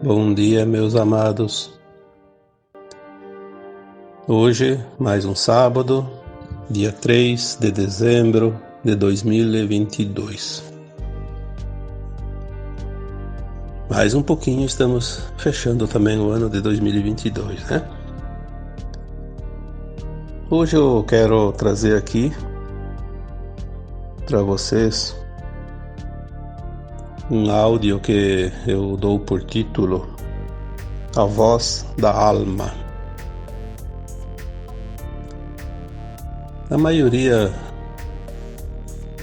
Bom dia, meus amados. Hoje, mais um sábado, dia 3 de dezembro de 2022. Mais um pouquinho estamos fechando também o ano de 2022, né? Hoje eu quero trazer aqui para vocês um áudio que eu dou por título A Voz da Alma. A maioria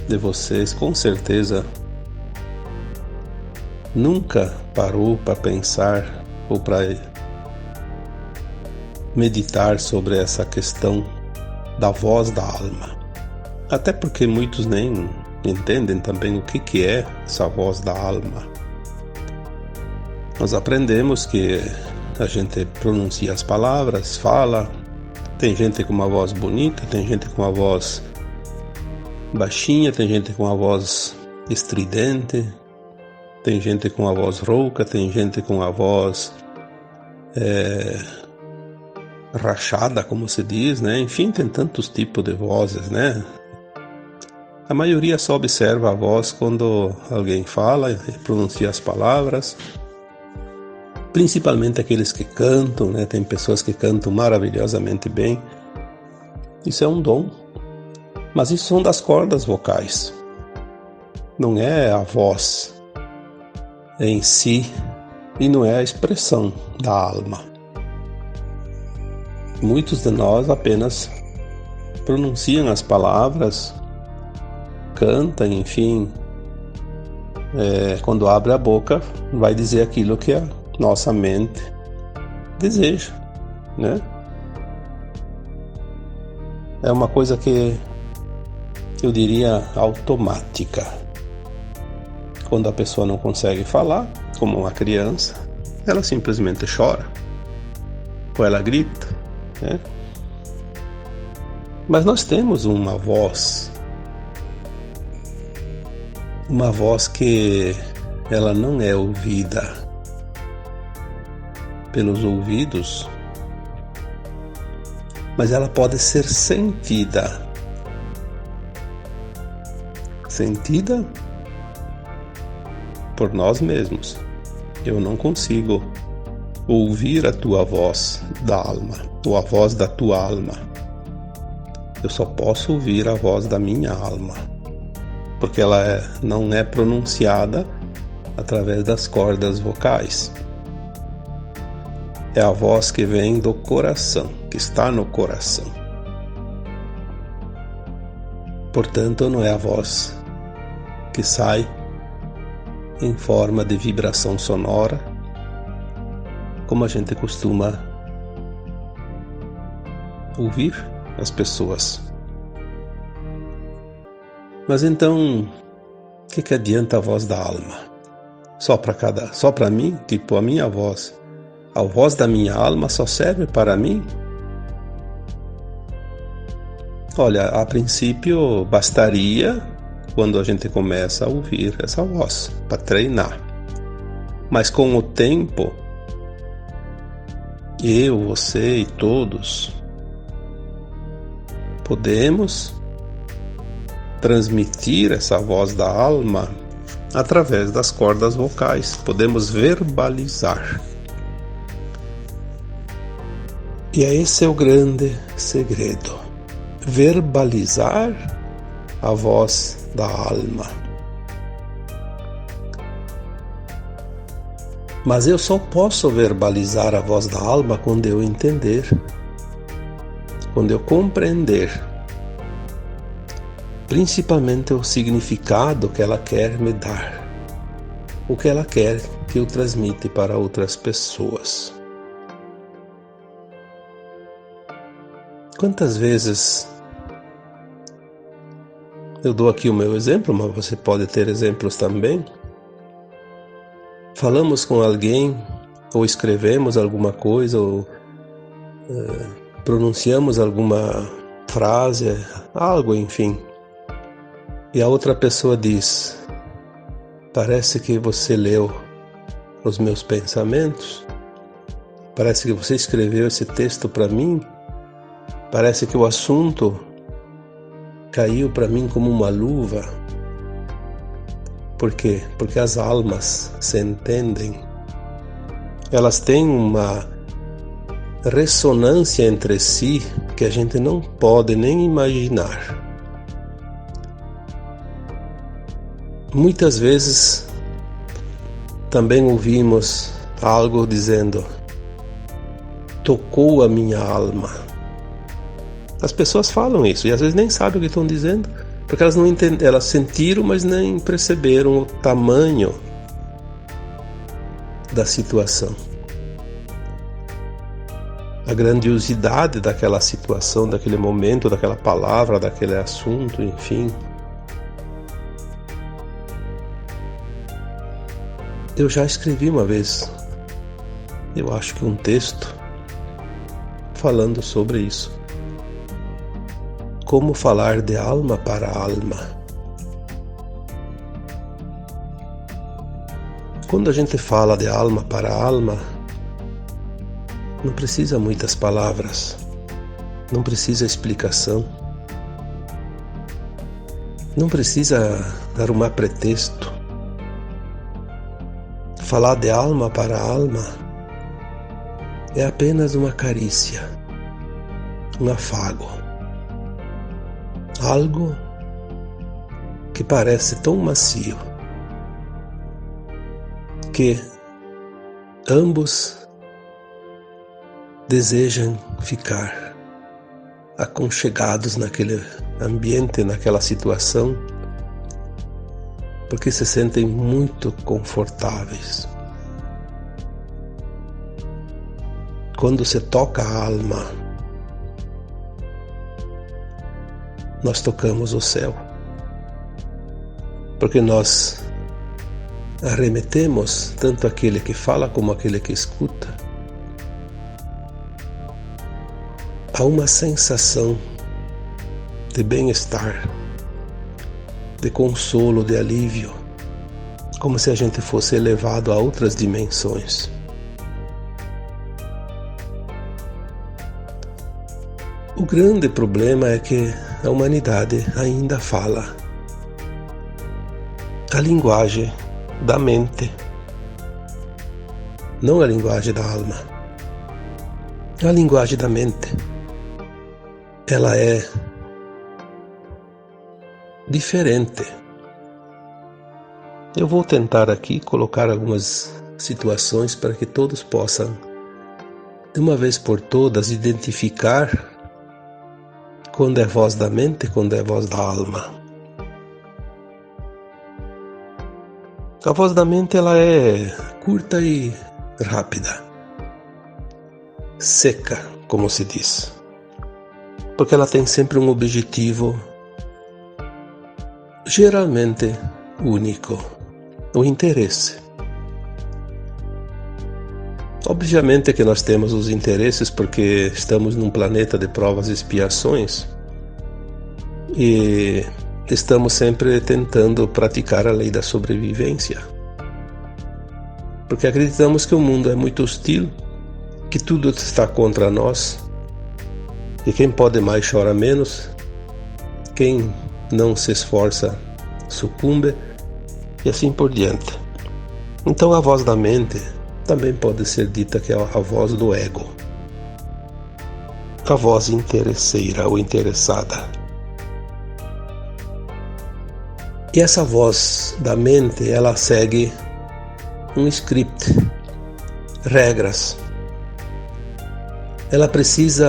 de vocês, com certeza, nunca parou para pensar ou para meditar sobre essa questão da voz da alma. Até porque muitos nem entendem também o que é essa voz da alma. Nós aprendemos que a gente pronuncia as palavras, fala. Tem gente com uma voz bonita, tem gente com uma voz baixinha, tem gente com uma voz estridente, tem gente com a voz rouca, tem gente com a voz rachada, como se diz, né? Enfim, tem tantos tipos de vozes, né? A maioria só observa a voz quando alguém fala e pronuncia as palavras, principalmente aqueles que cantam, né? Tem pessoas que cantam maravilhosamente bem. Isso é um dom, mas isso são das cordas vocais, não é a voz em si e não é a expressão da alma. Muitos de nós apenas pronunciam as palavras, cantam, enfim, quando abre a boca vai dizer aquilo que a nossa mente deseja, né? É uma coisa que eu diria automática. Quando a pessoa não consegue falar, como uma criança, ela simplesmente chora, ou ela grita, né? Mas nós temos uma voz que ela não é ouvida pelos ouvidos, mas ela pode ser sentida por nós mesmos. Eu não consigo ouvir a tua voz da alma, ou a voz da tua alma. Eu só posso ouvir a voz da minha alma, porque ela não é pronunciada através das cordas vocais. É a voz que vem do coração, que está no coração. Portanto, não é a voz que sai em forma de vibração sonora, como a gente costuma ouvir as pessoas. Mas então, o que adianta a voz da alma? Só para mim, tipo a minha voz. A voz da minha alma só serve para mim? Olha, a princípio bastaria quando a gente começa a ouvir essa voz, para treinar. Mas com o tempo, eu, você e todos podemos transmitir essa voz da alma através das cordas vocais, podemos verbalizar. E esse é o grande segredo, verbalizar a voz da alma. Mas eu só posso verbalizar a voz da alma quando eu entender, quando eu compreender, principalmente o significado que ela quer me dar, o que ela quer que eu transmita para outras pessoas. Quantas vezes eu dou aqui o meu exemplo, mas você pode ter exemplos também. Falamos com alguém, ou escrevemos alguma coisa, ou pronunciamos alguma frase, algo, enfim. E a outra pessoa diz: parece que você leu os meus pensamentos. Parece que você escreveu esse texto para mim. Parece que o assunto caiu para mim como uma luva. Por quê? Porque as almas se entendem. Elas têm uma ressonância entre si que a gente não pode nem imaginar. Muitas vezes também ouvimos algo dizendo: tocou a minha alma. As pessoas falam isso e às vezes nem sabem o que estão dizendo, porque elas não entendem, elas sentiram, mas nem perceberam o tamanho da situação, a grandiosidade daquela situação, daquele momento, daquela palavra, daquele assunto, enfim. Eu já escrevi uma vez, eu acho que um texto falando sobre isso. Como falar de alma para alma. Quando a gente fala de alma para alma, não precisa muitas palavras, não precisa explicação, não precisa arrumar pretexto. Falar de alma para alma é apenas uma carícia, um afago, algo que parece tão macio que ambos desejam ficar aconchegados naquele ambiente, naquela situação, porque se sentem muito confortáveis. Quando se toca a alma, nós tocamos o céu, porque nós arremetemos tanto aquele que fala como aquele que escuta a uma sensação de bem-estar, de consolo, de alívio, como se a gente fosse elevado a outras dimensões. O grande problema é que a humanidade ainda fala a linguagem da mente, não a linguagem da alma. A linguagem da mente, ela é diferente. Eu vou tentar aqui colocar algumas situações para que todos possam, de uma vez por todas, identificar quando é voz da mente e quando é voz da alma. A voz da mente, ela é curta e rápida, seca, como se diz, porque ela tem sempre um objetivo geralmente único, o interesse. Obviamente que nós temos os interesses porque estamos num planeta de provas e expiações e estamos sempre tentando praticar a lei da sobrevivência, porque acreditamos que o mundo é muito hostil, que tudo está contra nós, e quem pode mais chora menos, quem não se esforça sucumbe, e assim por diante. Então a voz da mente também pode ser dita que é a voz do ego, a voz interesseira ou interessada. E essa voz da mente, ela segue um script, regras. Ela precisa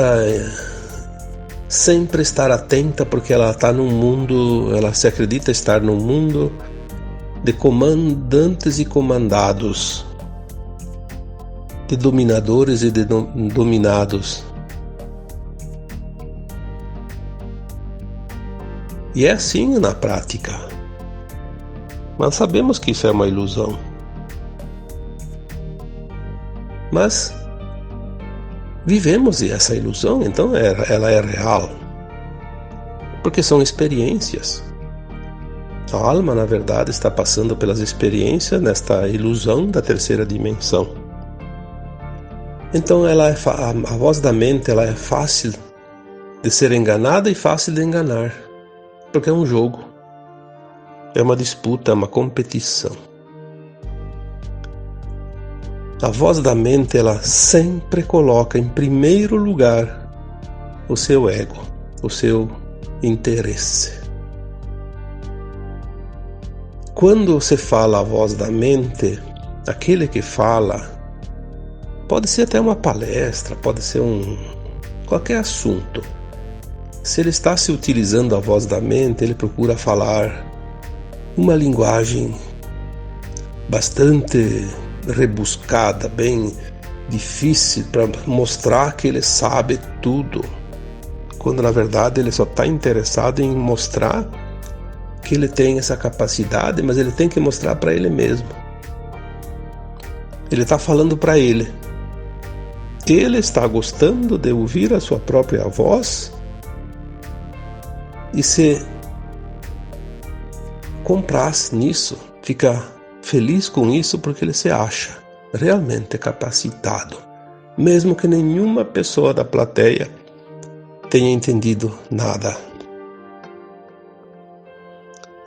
sempre estar atenta, porque ela está num mundo, ela se acredita estar num mundo de comandantes e comandados, de dominadores e de dominados. E é assim na prática. Mas sabemos que isso é uma ilusão. Mas vivemos essa ilusão, então ela é real. Porque são experiências. A alma, na verdade, está passando pelas experiências nesta ilusão da terceira dimensão. Então a voz da mente ela é fácil de ser enganada e fácil de enganar, porque é um jogo, é uma disputa, é uma competição. A voz da mente ela sempre coloca em primeiro lugar o seu ego, o seu interesse. Quando você fala a voz da mente, aquele que fala pode ser até uma palestra, pode ser qualquer assunto. Se ele está se utilizando a voz da mente, ele procura falar uma linguagem bastante rebuscada, bem difícil, para mostrar que ele sabe tudo, quando na verdade ele só está interessado em mostrar que ele tem essa capacidade, mas ele tem que mostrar para ele mesmo. Ele está falando para ele. Ele está gostando de ouvir a sua própria voz e se compraz nisso, fica feliz com isso porque ele se acha realmente capacitado, mesmo que nenhuma pessoa da plateia tenha entendido nada.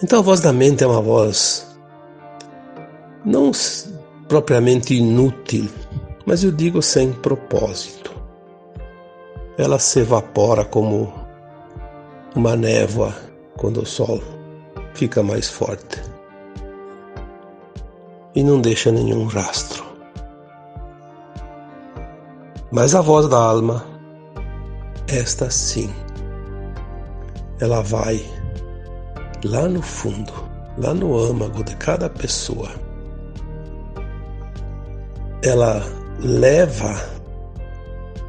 Então a voz da mente é uma voz não propriamente inútil, mas eu digo sem propósito. Ela se evapora como uma névoa quando o sol fica mais forte e não deixa nenhum rastro. Mas a voz da alma, esta sim, ela vai lá no fundo, lá no âmago de cada pessoa. Ela leva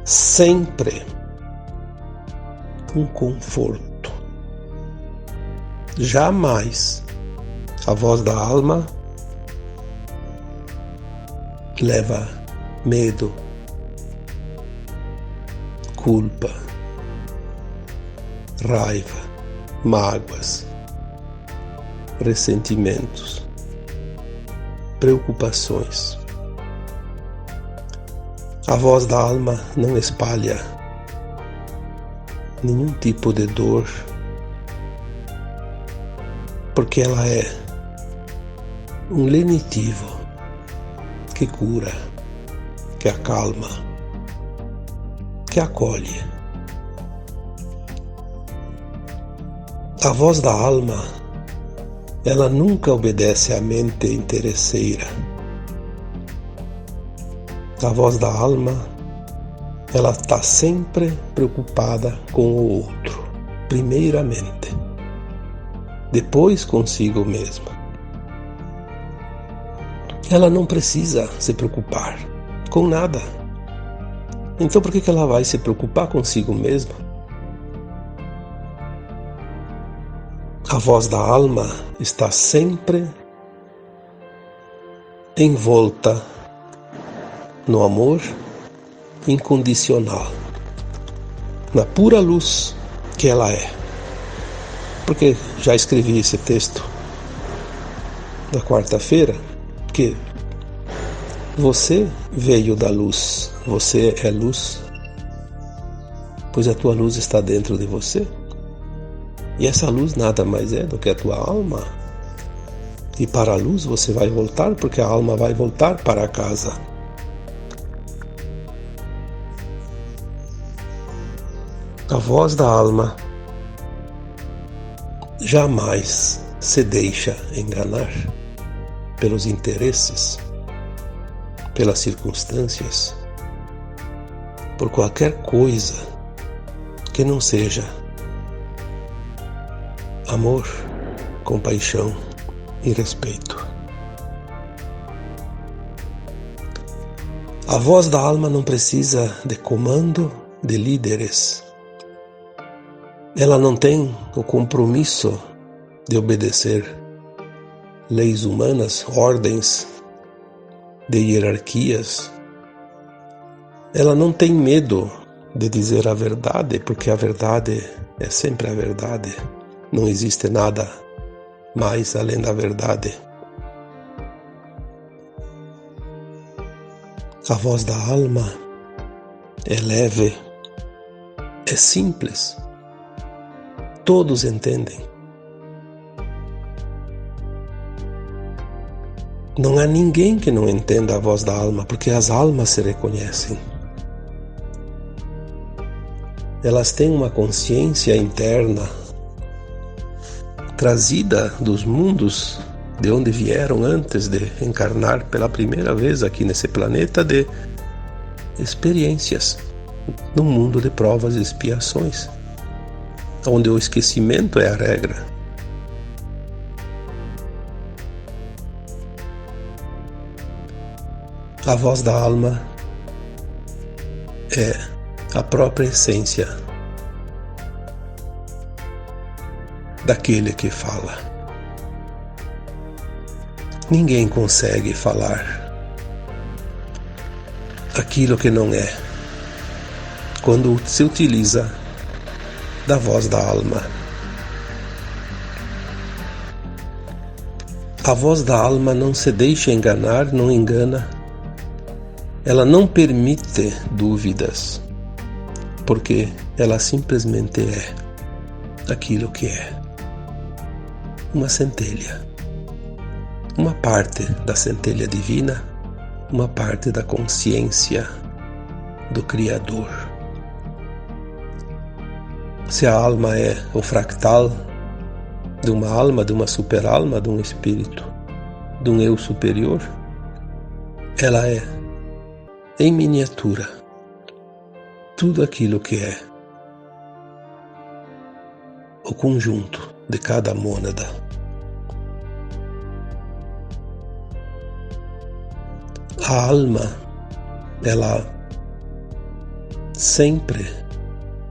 sempre um conforto. Jamais a voz da alma leva medo, culpa, raiva, mágoas, ressentimentos, preocupações. A voz da alma não espalha nenhum tipo de dor, porque ela é um lenitivo que cura, que acalma, que acolhe. A voz da alma, ela nunca obedece à mente interesseira. A voz da alma, ela está sempre preocupada com o outro, primeiramente, depois consigo mesma. Ela não precisa se preocupar com nada. Então por que ela vai se preocupar consigo mesma? A voz da alma está sempre envolta no amor incondicional, na pura luz que ela é. Porque já escrevi esse texto da quarta-feira, que você veio da luz, você é luz, pois a tua luz está dentro de você. E essa luz nada mais é do que a tua alma. E para a luz você vai voltar, porque a alma vai voltar para casa. A voz da alma jamais se deixa enganar pelos interesses, pelas circunstâncias, por qualquer coisa que não seja amor, compaixão e respeito. A voz da alma não precisa de comando de líderes. Ela não tem o compromisso de obedecer leis humanas, ordens de hierarquias. Ela não tem medo de dizer a verdade, porque a verdade é sempre a verdade. Não existe nada mais além da verdade. A voz da alma é leve, é simples. Todos entendem. Não há ninguém que não entenda a voz da alma, porque as almas se reconhecem. Elas têm uma consciência interna trazida dos mundos de onde vieram antes de encarnar pela primeira vez aqui nesse planeta, de experiências no mundo de provas e expiações, onde o esquecimento é a regra. A voz da alma é a própria essência daquele que fala. Ninguém consegue falar aquilo que não é, quando se utiliza da voz da alma. A voz da alma não se deixa enganar, não engana. Ela não permite dúvidas, porque ela simplesmente é aquilo que é. Uma centelha. Uma parte da centelha divina, uma parte da consciência do Criador. Se a alma é o fractal de uma alma, de uma super-alma, de um espírito, de um eu superior, ela é, em miniatura, tudo aquilo que é o conjunto de cada mônada. A alma, ela sempre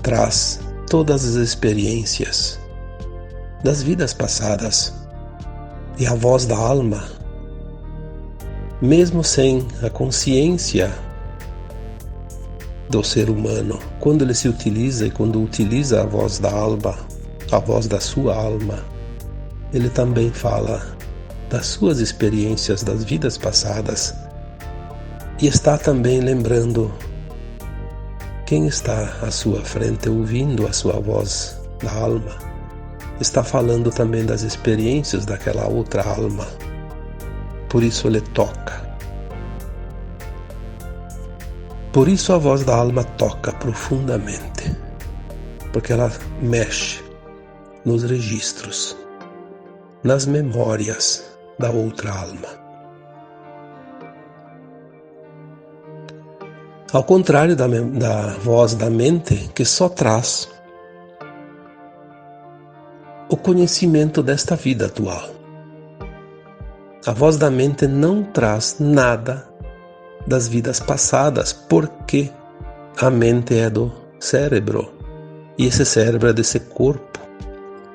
traz todas as experiências das vidas passadas. E a voz da alma, mesmo sem a consciência do ser humano, quando ele se utiliza e quando utiliza a voz da alma, a voz da sua alma, ele também fala das suas experiências das vidas passadas e está também lembrando quem está à sua frente, ouvindo a sua voz da alma. Está falando também das experiências daquela outra alma. Por isso ele toca. Por isso a voz da alma toca profundamente, porque ela mexe nos registros, nas memórias da outra alma. Ao contrário da voz da mente, que só traz o conhecimento desta vida atual. A voz da mente não traz nada das vidas passadas, porque a mente é do cérebro, e esse cérebro é desse corpo,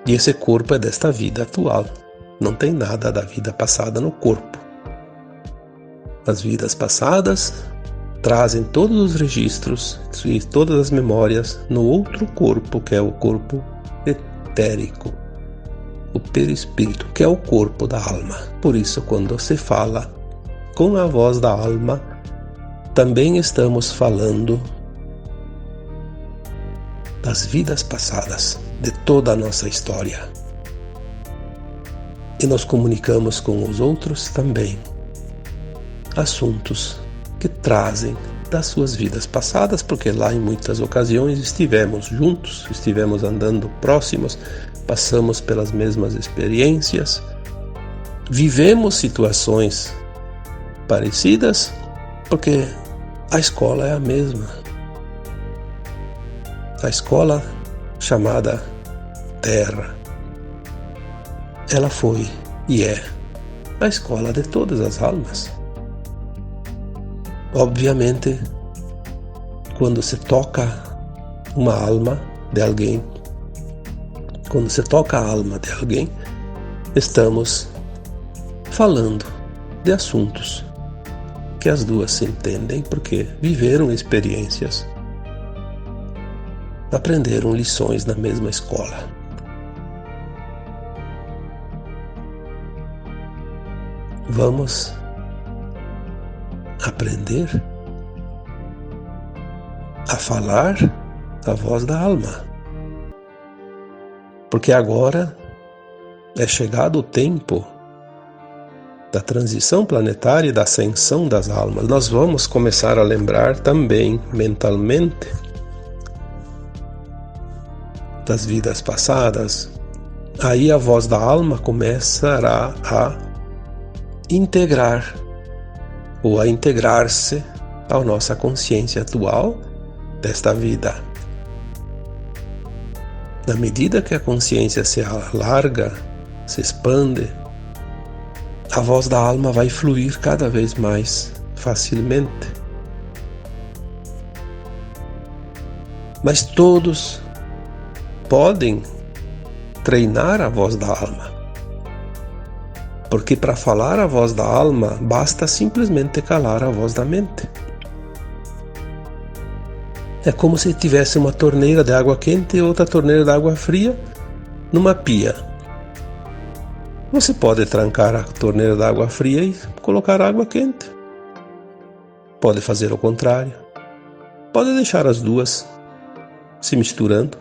e esse corpo é desta vida atual. Não tem nada da vida passada no corpo. As vidas passadas trazem todos os registros e todas as memórias no outro corpo, que é o corpo etérico, o perispírito, que é o corpo da alma. Por isso, quando se fala com a voz da alma, também estamos falando das vidas passadas, de toda a nossa história. E nos comunicamos com os outros também assuntos que trazem das suas vidas passadas, porque lá em muitas ocasiões estivemos juntos, estivemos andando próximos, passamos pelas mesmas experiências, vivemos situações parecidas, porque a escola é a mesma. A escola chamada Terra, ela foi e é a escola de todas as almas. Obviamente, quando se toca uma alma de alguém, quando se toca a alma de alguém, estamos falando de assuntos que as duas se entendem, porque viveram experiências, aprenderam lições na mesma escola. vamos aprender a falar a voz da alma. Porque agora é chegado o tempo da transição planetária e da ascensão das almas. Nós vamos começar a lembrar também mentalmente das vidas passadas. Aí a voz da alma começará a integrar ou a integrar-se à nossa consciência atual desta vida. Na medida que a consciência se alarga, se expande, a voz da alma vai fluir cada vez mais facilmente. Mas todos podem treinar a voz da alma. Porque para falar a voz da alma, basta simplesmente calar a voz da mente. É como se tivesse uma torneira de água quente e outra torneira de água fria numa pia. Você pode trancar a torneira de água fria e colocar água quente. Pode fazer o contrário. Pode deixar as duas se misturando.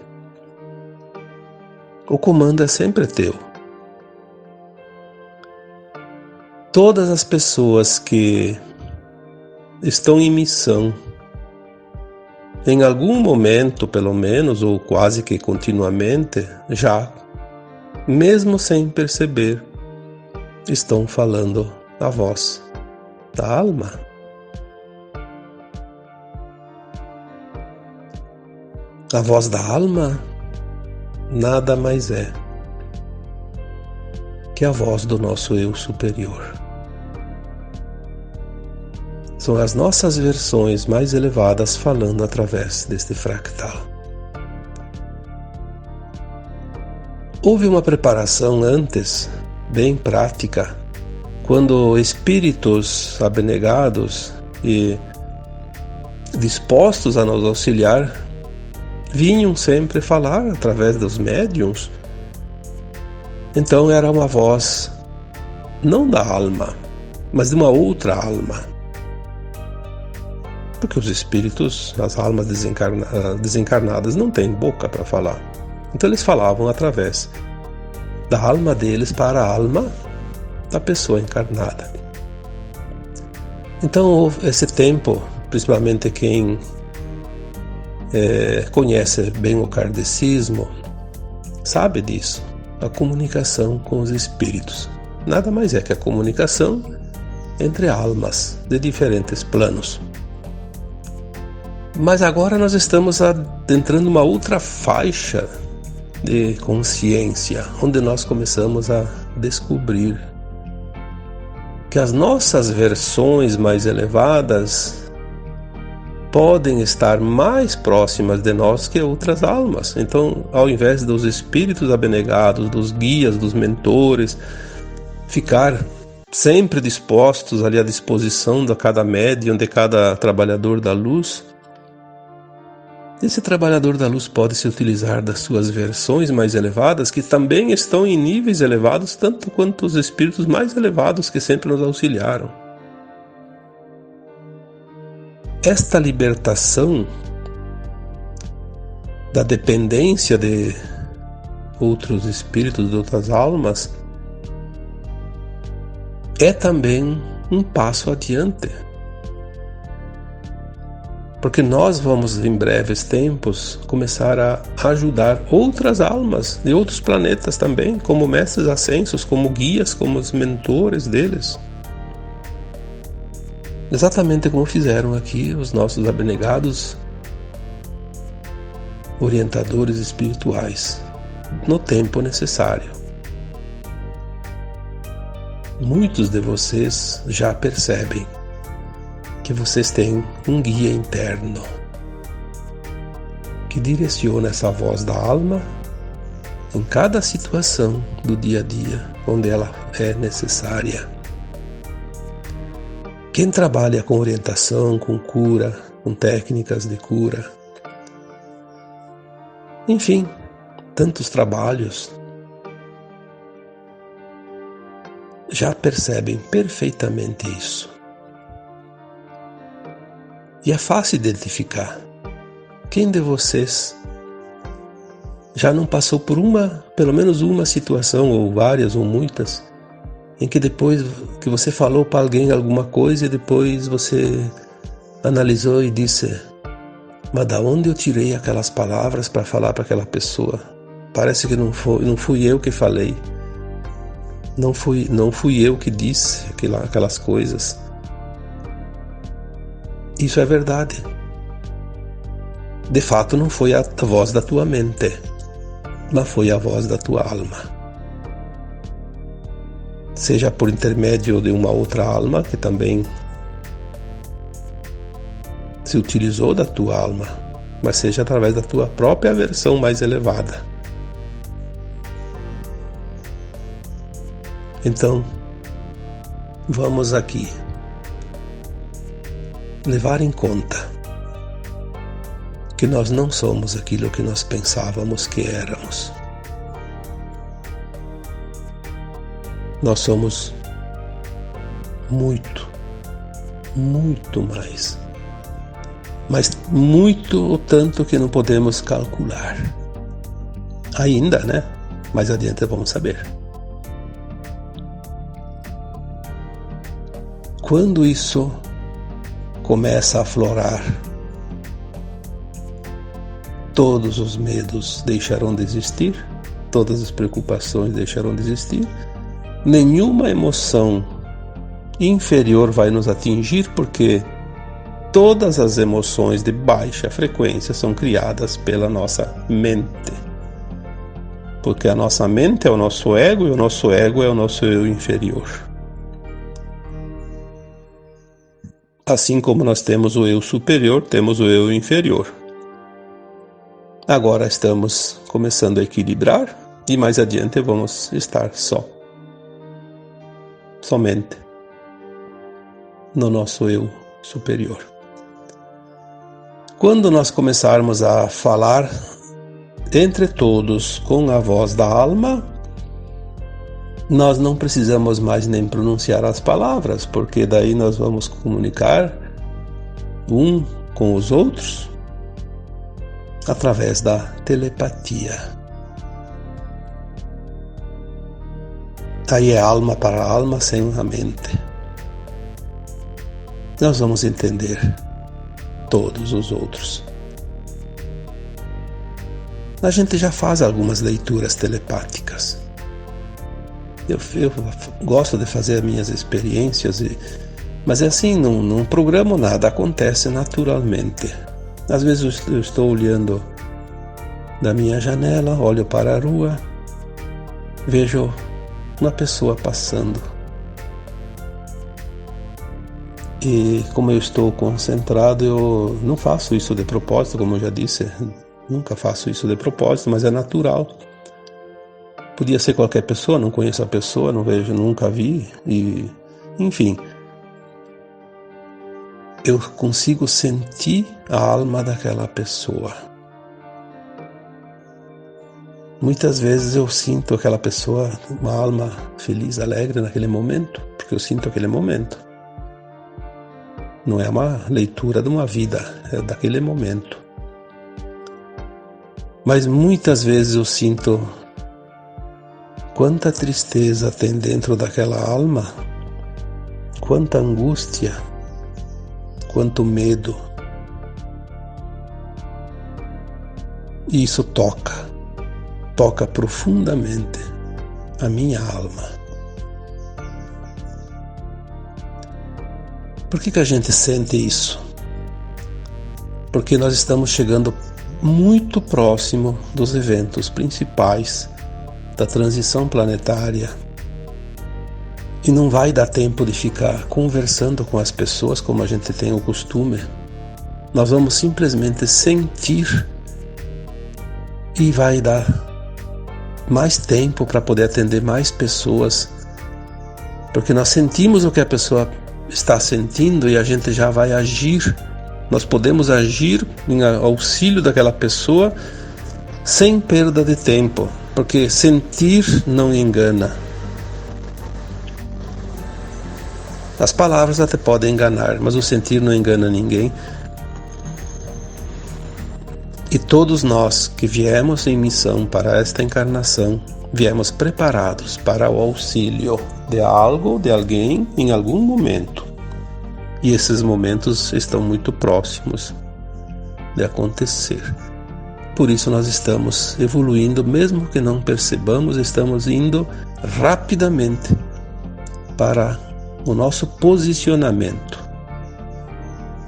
O comando é sempre teu. Todas as pessoas que estão em missão, em algum momento, pelo menos, ou quase que continuamente, já, mesmo sem perceber, estão falando a voz da alma. A voz da alma nada mais é que a voz do nosso eu superior. São as nossas versões mais elevadas falando através deste fractal. Houve uma preparação antes, bem prática, quando espíritos abnegados e dispostos a nos auxiliar vinham sempre falar através dos médiuns. Então era uma voz não da alma, mas de uma outra alma. Porque os espíritos, as almas desencarnadas não têm boca para falar. Então eles falavam através da alma deles para a alma da pessoa encarnada. Então esse tempo, principalmente quem conhece bem o kardecismo, sabe disso. A comunicação com os espíritos nada mais é que a comunicação entre almas de diferentes planos. Mas agora nós estamos adentrando uma outra faixa de consciência, onde nós começamos a descobrir que as nossas versões mais elevadas podem estar mais próximas de nós que outras almas. Então, ao invés dos espíritos abnegados, dos guias, dos mentores, ficar sempre dispostos ali à disposição de cada médium, de cada trabalhador da luz, esse trabalhador da luz pode se utilizar das suas versões mais elevadas, que também estão em níveis elevados, tanto quanto os espíritos mais elevados que sempre nos auxiliaram. Esta libertação da dependência de outros espíritos, de outras almas, é também um passo adiante. Porque nós vamos, em breves tempos, começar a ajudar outras almas de outros planetas também, como mestres ascensos, como guias, como os mentores deles. Exatamente como fizeram aqui os nossos abnegados orientadores espirituais, no tempo necessário. Muitos de vocês já percebem que vocês têm um guia interno que direciona essa voz da alma em cada situação do dia a dia onde ela é necessária. Quem trabalha com orientação, com cura, com técnicas de cura, enfim, tantos trabalhos, já percebem perfeitamente isso. E é fácil identificar. Quem de vocês já não passou por pelo menos uma situação, ou várias, ou muitas, em que depois que você falou para alguém alguma coisa e depois você analisou e disse: mas da onde eu tirei aquelas palavras para falar para aquela pessoa? Parece que não fui eu que falei. Não fui eu que disse aquelas coisas. Isso é verdade. De fato, não foi a voz da tua mente, mas foi a voz da tua alma. Seja por intermédio de uma outra alma que também se utilizou da tua alma, mas seja através da tua própria versão mais elevada. Então, vamos aqui levar em conta que nós não somos aquilo que nós pensávamos que éramos. Nós somos muito, muito mais. Mas muito ou tanto que não podemos calcular. Ainda, né? Mais adiante vamos saber. Quando isso começa a aflorar, todos os medos deixarão de existir, todas as preocupações deixarão de existir, nenhuma emoção inferior vai nos atingir, porque todas as emoções de baixa frequência são criadas pela nossa mente. Porque a nossa mente é o nosso ego e o nosso ego é o nosso eu inferior. Assim como nós temos o eu superior, temos o eu inferior. Agora estamos começando a equilibrar e mais adiante vamos estar somente no nosso eu superior. Quando nós começarmos a falar entre todos com a voz da alma, nós não precisamos mais nem pronunciar as palavras, porque daí nós vamos comunicar um com os outros através da telepatia. Aí é alma para alma sem a mente. Nós vamos entender todos os outros. A gente já faz algumas leituras telepáticas. Eu gosto de fazer as minhas experiências, mas é assim, não programo nada, acontece naturalmente. Às vezes eu estou olhando da minha janela, olho para a rua, vejo uma pessoa passando. E como eu estou concentrado, eu não faço isso de propósito, como eu já disse, nunca faço isso de propósito, mas é natural. Podia ser qualquer pessoa, não conheço a pessoa, não vejo, nunca vi, e enfim. Eu consigo sentir a alma daquela pessoa. Muitas vezes eu sinto aquela pessoa, uma alma feliz, alegre naquele momento, porque eu sinto aquele momento. Não é uma leitura de uma vida, é daquele momento. Mas muitas vezes eu sinto quanta tristeza tem dentro daquela alma, quanta angústia, quanto medo. E isso toca profundamente a minha alma. Por que a gente sente isso? Porque nós estamos chegando muito próximo dos eventos principais da transição planetária e não vai dar tempo de ficar conversando com as pessoas como a gente tem o costume. Nós vamos simplesmente sentir e vai dar mais tempo para poder atender mais pessoas, porque nós sentimos o que a pessoa está sentindo e a gente já vai agir. Nós podemos agir em auxílio daquela pessoa sem perda de tempo, porque sentir não engana. As palavras até podem enganar, mas o sentir não engana ninguém. E todos nós que viemos em missão para esta encarnação, viemos preparados para o auxílio de algo, de alguém, em algum momento. E esses momentos estão muito próximos de acontecer. Por isso nós estamos evoluindo, mesmo que não percebamos, estamos indo rapidamente para o nosso posicionamento.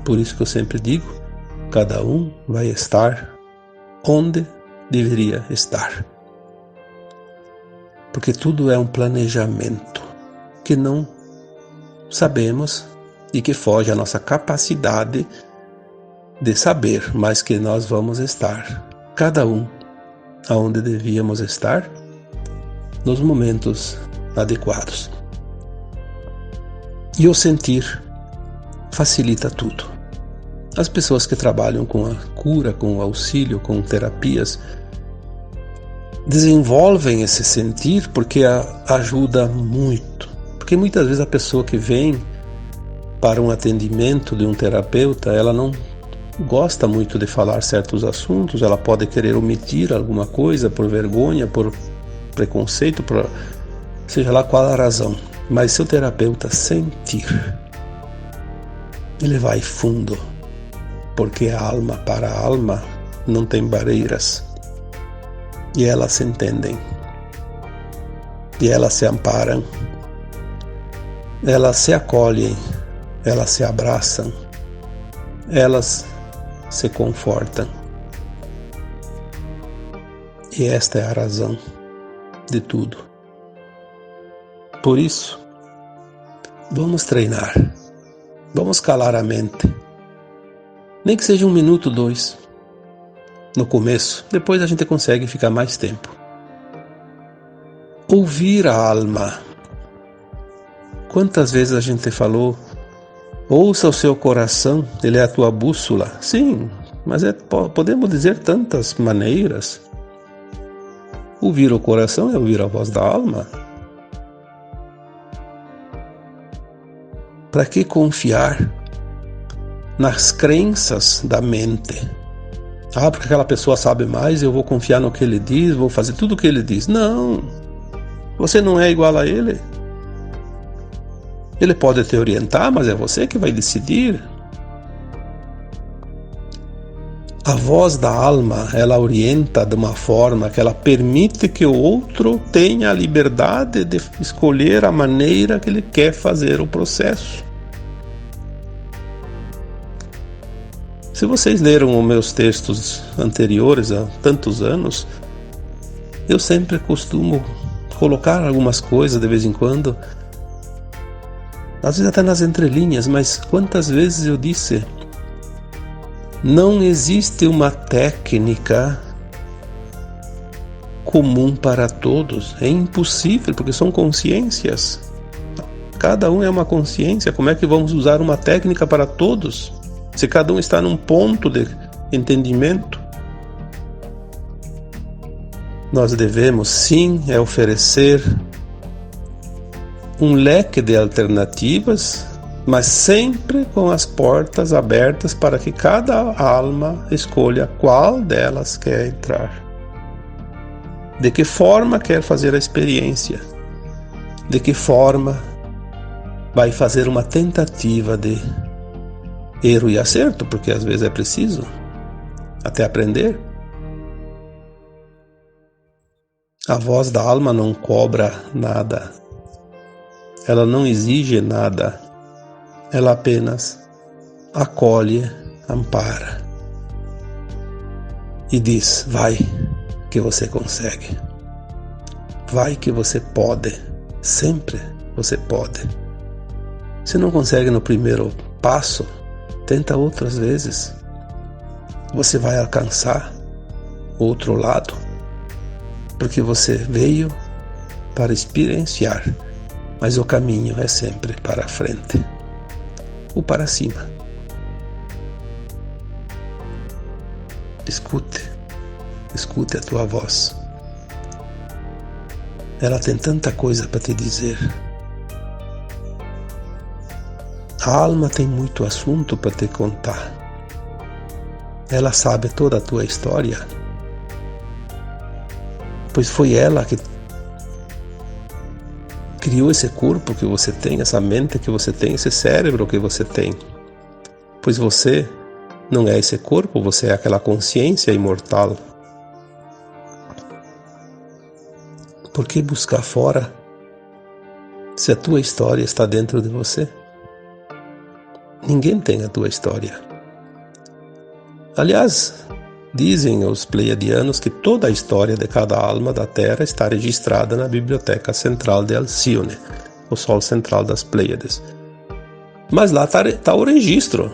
Por isso que eu sempre digo, cada um vai estar onde deveria estar. Porque tudo é um planejamento que não sabemos e que foge à nossa capacidade de saber, mas que nós vamos estar, cada um, aonde devíamos estar, nos momentos adequados. E o sentir facilita tudo. As pessoas que trabalham com a cura, com o auxílio, com terapias, desenvolvem esse sentir porque ajuda muito. Porque muitas vezes a pessoa que vem para um atendimento de um terapeuta, ela não gosta muito de falar certos assuntos, ela pode querer omitir alguma coisa por vergonha, por preconceito, por seja lá qual a razão. Mas se o terapeuta sentir, ele vai fundo, porque a alma para a alma não tem barreiras. E elas se entendem. E elas se amparam. Elas se acolhem. Elas se abraçam. Elas se confortam. E esta é a razão de tudo. Por isso, vamos treinar. Vamos calar a mente. Nem que seja 1 minuto, 2. No começo, depois a gente consegue ficar mais tempo. Ouvir a alma. Quantas vezes a gente falou, ouça o seu coração, ele é a tua bússola. Sim, mas podemos dizer tantas maneiras. Ouvir o coração é ouvir a voz da alma. Para que confiar nas crenças da mente? Porque aquela pessoa sabe mais, eu vou confiar no que ele diz, vou fazer tudo o que ele diz. Não, você não é igual a ele. Ele pode te orientar, mas é você que vai decidir. A voz da alma, ela orienta de uma forma que ela permite que o outro tenha a liberdade de escolher a maneira que ele quer fazer o processo. Se vocês leram os meus textos anteriores há tantos anos, eu sempre costumo colocar algumas coisas de vez em quando, às vezes até nas entrelinhas, mas quantas vezes eu disse, não existe uma técnica comum para todos, é impossível, porque são consciências, cada um é uma consciência, como é que vamos usar uma técnica para todos? Se cada um está num ponto de entendimento, nós devemos sim oferecer um leque de alternativas, mas sempre com as portas abertas para que cada alma escolha qual delas quer entrar. De que forma quer fazer a experiência? De que forma vai fazer uma tentativa de erro e acerto, porque às vezes é preciso até aprender. A voz da alma não cobra nada, ela não exige nada, ela apenas acolhe, ampara e diz, vai que você consegue, vai que você pode, sempre você pode. Se não consegue no primeiro passo, tenta outras vezes. Você vai alcançar o outro lado, porque você veio para experienciar, mas o caminho é sempre para a frente ou para cima. Escute a tua voz. Ela tem tanta coisa para te dizer. A alma tem muito assunto para te contar. Ela sabe toda a tua história, pois foi ela que criou esse corpo que você tem, essa mente que você tem, esse cérebro que você tem. Pois você não é esse corpo, você é aquela consciência imortal. Por que buscar fora se a tua história está dentro de você? Ninguém tem a tua história. Aliás, dizem os pleiadianos que toda a história de cada alma da Terra está registrada na Biblioteca Central de Alcione, o Sol Central das Pleiades. Mas lá está o registro.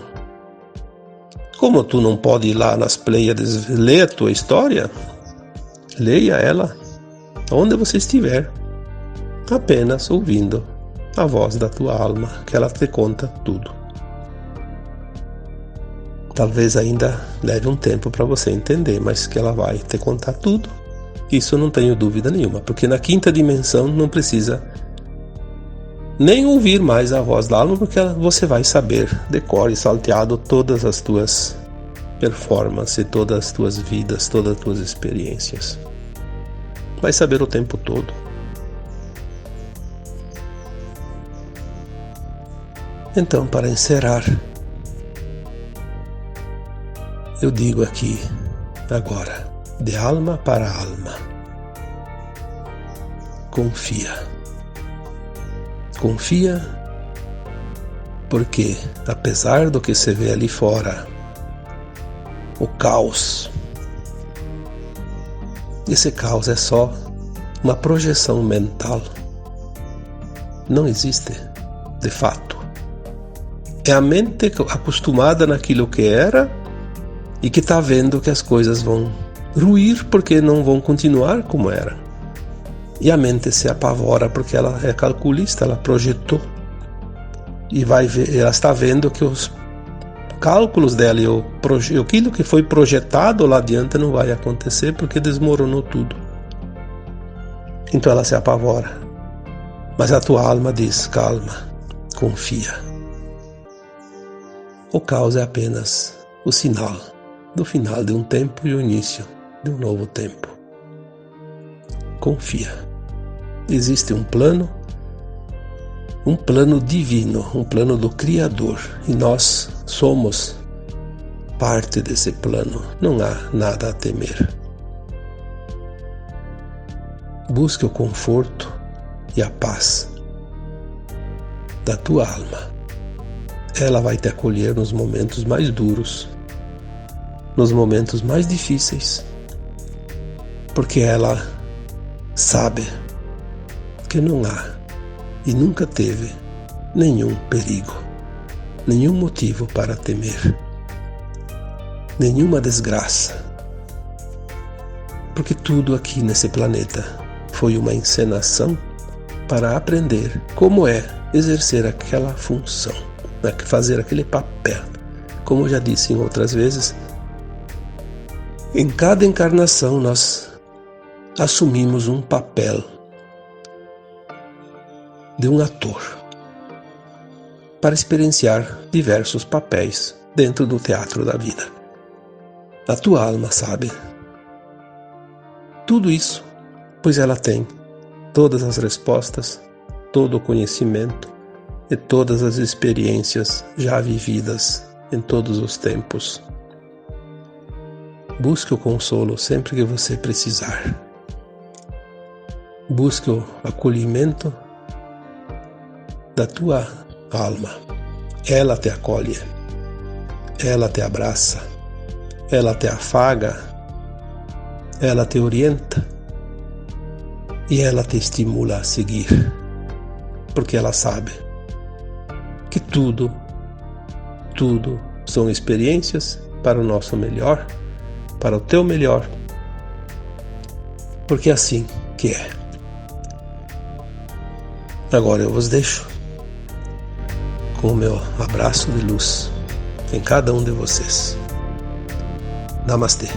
Como tu não pode ir lá nas Pleiades ler a tua história, leia ela onde você estiver, apenas ouvindo a voz da tua alma, que ela te conta tudo. Talvez ainda leve um tempo para você entender, mas que ela vai te contar tudo. Isso eu não tenho dúvida nenhuma, porque na quinta dimensão não precisa nem ouvir mais a voz da alma, porque você vai saber de cor e salteado todas as tuas performances, todas as tuas vidas, todas as tuas experiências. Vai saber o tempo todo. Então, para encerrar, eu digo aqui, agora, de alma para alma, confia. Confia porque, apesar do que você vê ali fora, o caos, esse caos é só uma projeção mental. Não existe, de fato. É a mente acostumada naquilo que era e que está vendo que as coisas vão ruir porque não vão continuar como era. E a mente se apavora porque ela é calculista, ela projetou. E vai ver, ela está vendo que os cálculos dela e aquilo que foi projetado lá adiante não vai acontecer porque desmoronou tudo. Então ela se apavora. Mas a tua alma diz, calma, confia. O caos é apenas o sinal do final de um tempo e o início de um novo tempo. Confia. Existe um plano divino, um plano do Criador, e nós somos parte desse plano. Não há nada a temer. Busque o conforto e a paz da tua alma. Ela vai te acolher nos momentos mais duros, nos momentos mais difíceis, porque ela sabe que não há e nunca teve nenhum perigo, nenhum motivo para temer, nenhuma desgraça, porque tudo aqui nesse planeta foi uma encenação para aprender como é exercer aquela função, fazer aquele papel. Como eu já disse em outras vezes, em cada encarnação nós assumimos um papel de um ator para experienciar diversos papéis dentro do teatro da vida. A tua alma sabe tudo isso, pois ela tem todas as respostas, todo o conhecimento e todas as experiências já vividas em todos os tempos. Busque o consolo sempre que você precisar. Busque o acolhimento da tua alma. Ela te acolhe, ela te abraça, ela te afaga, ela te orienta e ela te estimula a seguir, porque ela sabe que tudo são experiências para o nosso melhor, para o teu melhor, porque é assim que é. Agora eu vos deixo com o meu abraço de luz em cada um de vocês. Namastê.